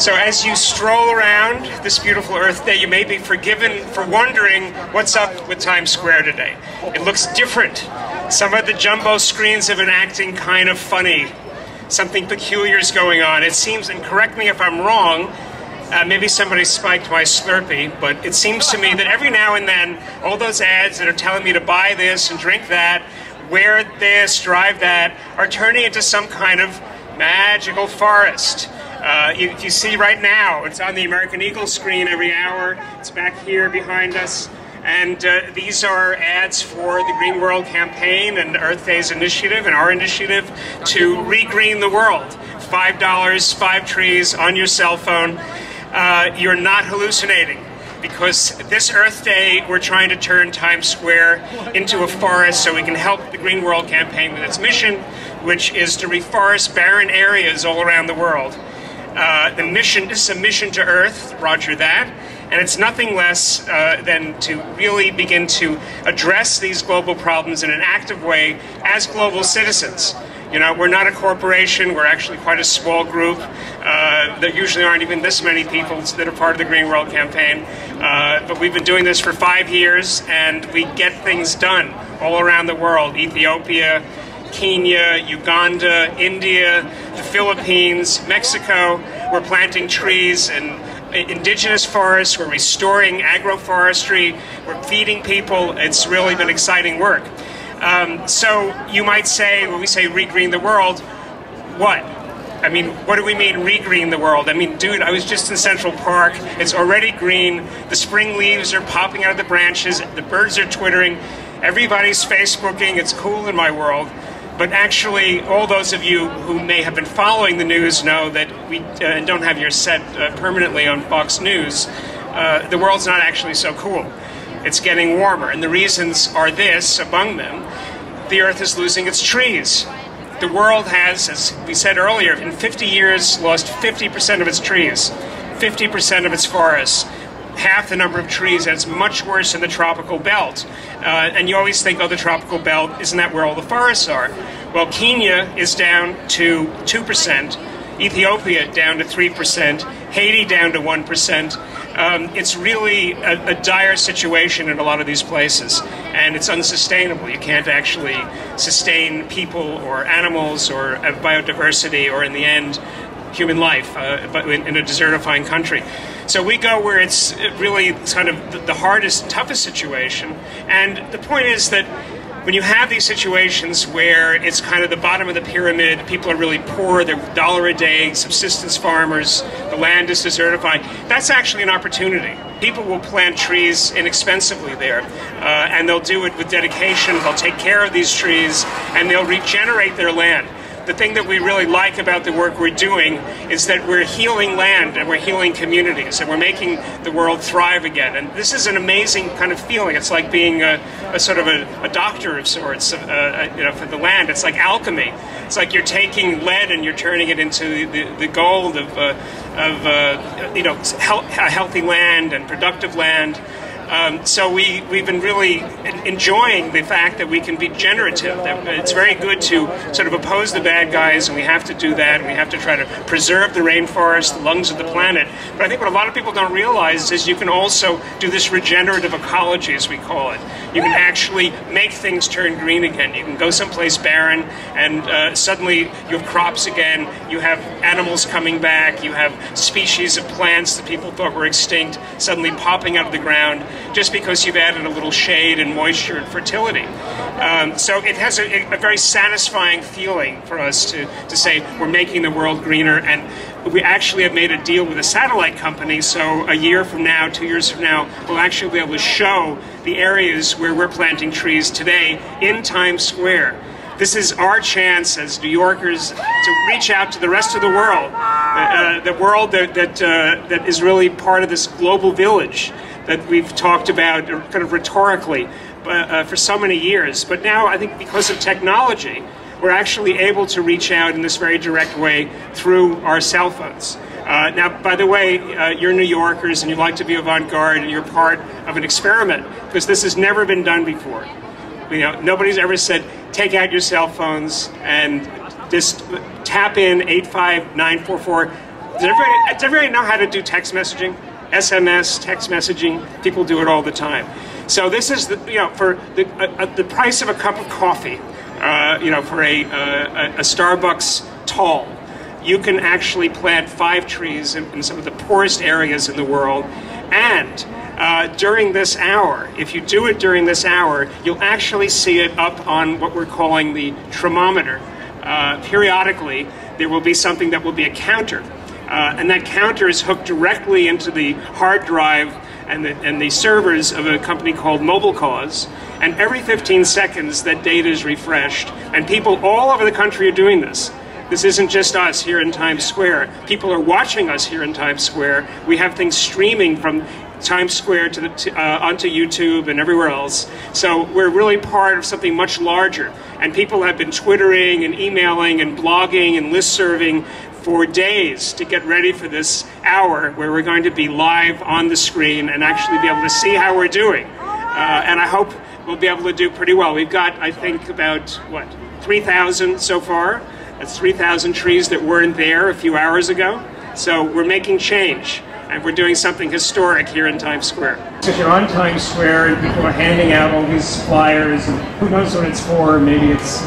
So as you stroll around this beautiful Earth Day, you may be forgiven for wondering what's up with Times Square today. It looks different. Some of the jumbo screens have been acting kind of funny. Something peculiar is going on. It seems, and correct me if I'm wrong, maybe somebody spiked my Slurpee, but it seems to me that every now and then, all those ads that are telling me to buy this and drink that, wear this, drive that, are turning into some kind of magical forest. You see right now, it's on the American Eagle screen every hour. It's back here behind us. And these are ads for the Green World campaign and Earth Day's initiative and our initiative to re-green the world. $5, 5 trees on your cell phone. You're not hallucinating, because this Earth Day we're trying to turn Times Square into a forest so we can help the Green World campaign with its mission, which is to reforest barren areas all around the world. The mission is a mission to Earth, roger that, and it's nothing less than to really begin to address these global problems in an active way as global citizens. You know, we're not a corporation, we're actually quite a small group. There usually aren't even this many people that are part of the Green World campaign. But we've been doing this for 5 years, and we get things done all around the world. Ethiopia, Kenya, Uganda, India, the Philippines, Mexico. We're planting trees in indigenous forests. We're restoring agroforestry. We're feeding people. It's really been exciting work. So you might say, when we say re-green the world, what? I mean, what do we mean re-green the world? I mean, dude, I was just in Central Park. It's already green. The spring leaves are popping out of the branches. The birds are twittering. Everybody's Facebooking. It's cool in my world. But actually, all those of you who may have been following the news know that we don't have your set permanently on Fox News. The world's not actually so cool. It's getting warmer, and the reasons are this, among them: the Earth is losing its trees. The world has, as we said earlier, in 50 years lost 50% of its trees, 50% of its forests, half the number of trees, and it's much worse in the tropical belt. And you always think, oh, the tropical belt, isn't that where all the forests are? Well, Kenya is down to 2%, Ethiopia down to 3%, Haiti down to 1%. It's really a dire situation in a lot of these places, and it's unsustainable. You can't actually sustain people or animals or biodiversity or, in the end, human life but in a desertifying country. So we go where it's really kind of the hardest, toughest situation. And the point is that when you have these situations where it's kind of the bottom of the pyramid, people are really poor, they're $1 a day, subsistence farmers, the land is desertifying, that's actually an opportunity. People will plant trees inexpensively there, and they'll do it with dedication. They'll take care of these trees, and they'll regenerate their land. The thing that we really like about the work we're doing is that we're healing land and we're healing communities and we're making the world thrive again. And this is an amazing kind of feeling. It's like being a sort of a doctor of sorts, you know, for the land. It's like alchemy. It's like you're taking lead and you're turning it into the gold of you know, a healthy land and productive land. So we've been really enjoying the fact that we can be generative. That it's very good to sort of oppose the bad guys, and we have to do that. And we have to try to preserve the rainforest, the lungs of the planet. But I think what a lot of people don't realize is you can also do this regenerative ecology, as we call it. You can actually make things turn green again. You can go someplace barren, and suddenly you have crops again. You have animals coming back. You have species of plants that people thought were extinct suddenly popping out of the ground, just because you've added a little shade and moisture and fertility. So it has a very satisfying feeling for us to say we're making the world greener, and we actually have made a deal with a satellite company, so a year from now, 2 years from now, we'll actually be able to show the areas where we're planting trees today in Times Square. This is our chance as New Yorkers to reach out to the rest of the world that is really part of this global village that we've talked about kind of rhetorically for so many years. But now I think because of technology, we're actually able to reach out in this very direct way through our cell phones. Now, by the way, you're New Yorkers and you like to be avant-garde, and you're part of an experiment, because this has never been done before. You know, nobody's ever said, take out your cell phones and just tap in 85944 Does everybody know how to do text messaging? SMS, text messaging, people do it all the time. So this is, for the price of a cup of coffee, for a Starbucks tall, you can actually plant 5 trees in some of the poorest areas in the world. And during this hour, if you do it during this hour, you'll actually see it up on what we're calling the thermometer. Periodically, there will be something that will be a counter. And that counter is hooked directly into the hard drive and the servers of a company called MobileCause. And every 15 seconds, that data is refreshed. And people all over the country are doing this. This isn't just us here in Times Square. People are watching us here in Times Square. We have things streaming from Times Square onto YouTube and everywhere else. So we're really part of something much larger. And people have been twittering and emailing and blogging and listserving for days to get ready for this hour where we're going to be live on the screen and actually be able to see how we're doing. And I hope we'll be able to do pretty well. We've got, I think, about, 3,000 so far. That's 3,000 trees that weren't there a few hours ago. So we're making change, and we're doing something historic here in Times Square. If you're on Times Square and people are handing out all these flyers, and who knows what it's for, maybe it's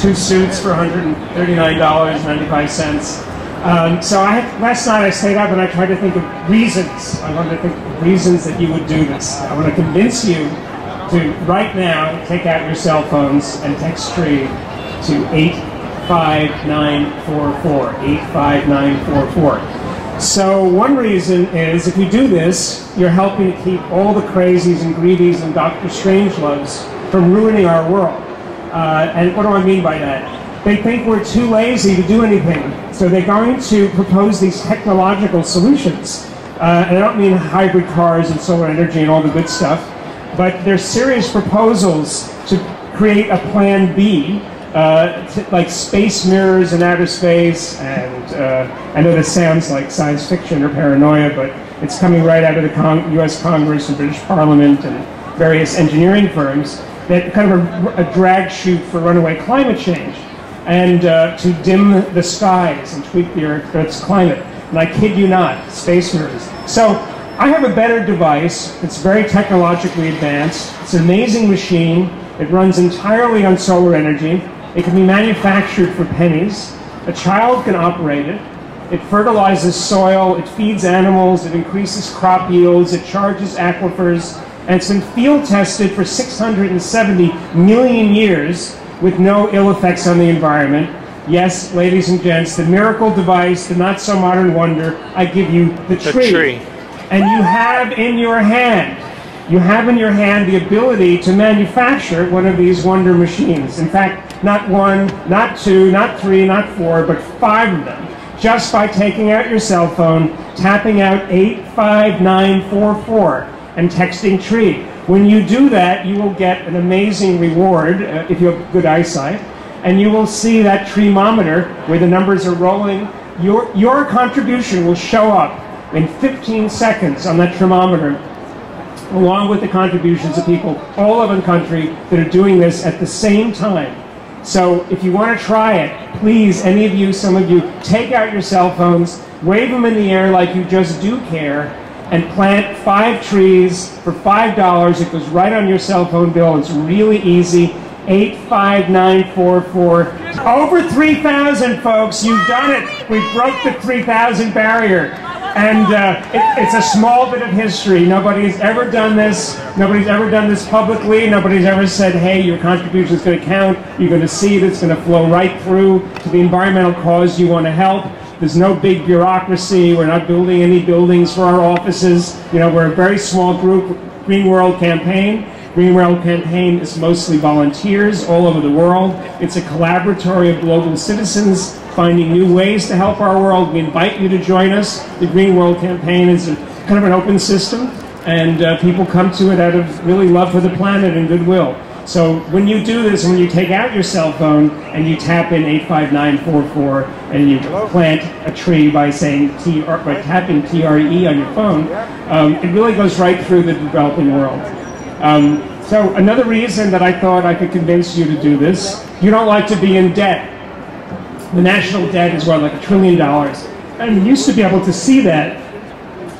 2 suits for $139.95. So last night I stayed up and I tried to think of reasons. I wanted to think of reasons that you would do this. I want to convince you to, right now, take out your cell phones and text TREE to 85944, 85944. So one reason is, if you do this, you're helping to keep all the crazies and greedies and Dr. Strangeloves from ruining our world. And what do I mean by that? They think we're too lazy to do anything, so they're going to propose these technological solutions. And I don't mean hybrid cars and solar energy and all the good stuff, but they're serious proposals to create a plan B, like space mirrors in outer space, and I know this sounds like science fiction or paranoia, but it's coming right out of the US Congress and British Parliament and various engineering firms, that kind of a drag chute for runaway climate change, and to dim the skies and tweak the Earth's climate. And I kid you not, space mirrors. So I have a better device. It's very technologically advanced. It's an amazing machine. It runs entirely on solar energy. It can be manufactured for pennies. A child can operate it. It fertilizes soil. It feeds animals. It increases crop yields. It charges aquifers. And it's been field tested for 670 million years with no ill effects on the environment. Yes, ladies and gents, the miracle device, the not so modern wonder, I give you the tree. And you have in your hand the ability to manufacture one of these wonder machines. In fact, not 1, not 2, not 3, not 4, but 5 of them. Just by taking out your cell phone, tapping out 85944, and texting TREE. When you do that, you will get an amazing reward if you have good eyesight, and you will see that treemometer where the numbers are rolling. Your contribution will show up in 15 seconds on that treemometer, along with the contributions of people all over the country that are doing this at the same time. So if you want to try it, please, any of you, some of you, take out your cell phones, wave them in the air like you just do care, and plant 5 trees for $5. It goes right on your cell phone bill. It's really easy. 85944. Over 3,000, folks. You've done it. We broke the 3,000 barrier. And it's a small bit of history. Nobody's ever done this. Nobody's ever done this publicly. Nobody's ever said, hey, your contribution is going to count. You're going to see it. It's going to flow right through to the environmental cause you want to help. There's no big bureaucracy. We're not building any buildings for our offices. You know, we're a very small group. Green World Campaign. Green World Campaign is mostly volunteers all over the world. It's a collaboratory of global citizens finding new ways to help our world. We invite you to join us. The Green World Campaign is kind of an open system, and people come to it out of really love for the planet and goodwill. So when you do this, when you take out your cell phone and you tap in 85944 and you plant a tree by saying by tapping TRE on your phone, it really goes right through the developing world. So another reason that I thought I could convince you to do this, you don't like to be in debt. The national debt is what, like $1 trillion. And we used to be able to see that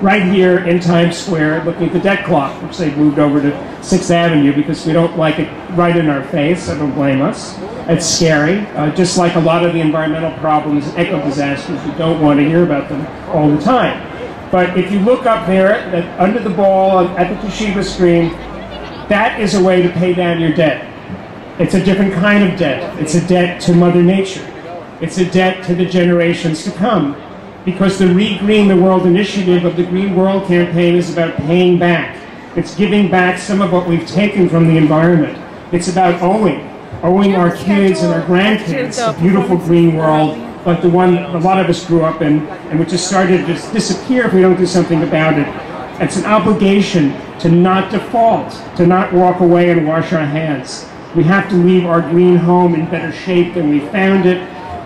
right here in Times Square, looking at the debt clock, which they've moved over to 6th Avenue because we don't like it right in our face, so don't blame us. It's scary, just like a lot of the environmental problems and eco-disasters, we don't want to hear about them all the time. But if you look up there, under the ball at the Toshiba screen, that is a way to pay down your debt. It's a different kind of debt. It's a debt to Mother Nature. It's a debt to the generations to come. Because the Green the World initiative of the Green World campaign is about paying back. It's giving back some of what we've taken from the environment. It's about owing our kids and our grandkids a beautiful green world like the one a lot of us grew up in, and which has started to disappear if we don't do something about it. It's an obligation to not default, to not walk away and wash our hands. We have to leave our green home in better shape than we found it,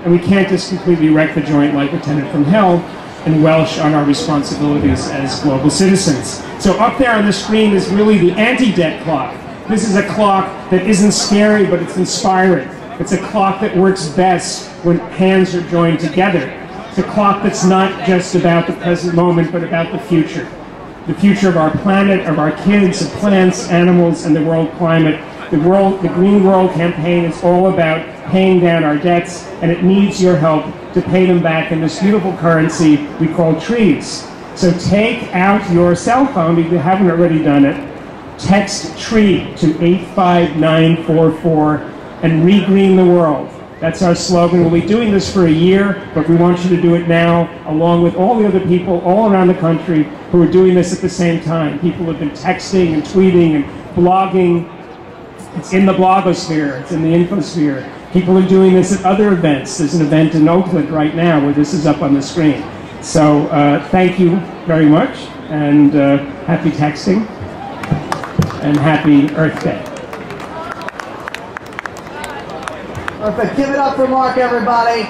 and we can't just completely wreck the joint like Lieutenant from Hell and welsh on our responsibilities as global citizens. So up there on the screen is really the anti-debt clock. This is a clock that isn't scary, but it's inspiring. It's a clock that works best when hands are joined together. It's a clock that's not just about the present moment, but about the future. The future of our planet, of our kids, of plants, animals, and the world climate. The Green World campaign is all about paying down our debts, and it needs your help to pay them back in this beautiful currency we call trees. So take out your cell phone, if you haven't already done it, text TREE to 85944 and regreen the world. That's our slogan. We'll be doing this for a year, but we want you to do it now, along with all the other people all around the country who are doing this at the same time. People have been texting and tweeting and blogging. It's in the blogosphere, it's in the infosphere. People are doing this at other events. There's an event in Oakland right now where this is up on the screen. So thank you very much, and happy texting, and happy Earth Day. Perfect. Give it up for Marc, everybody.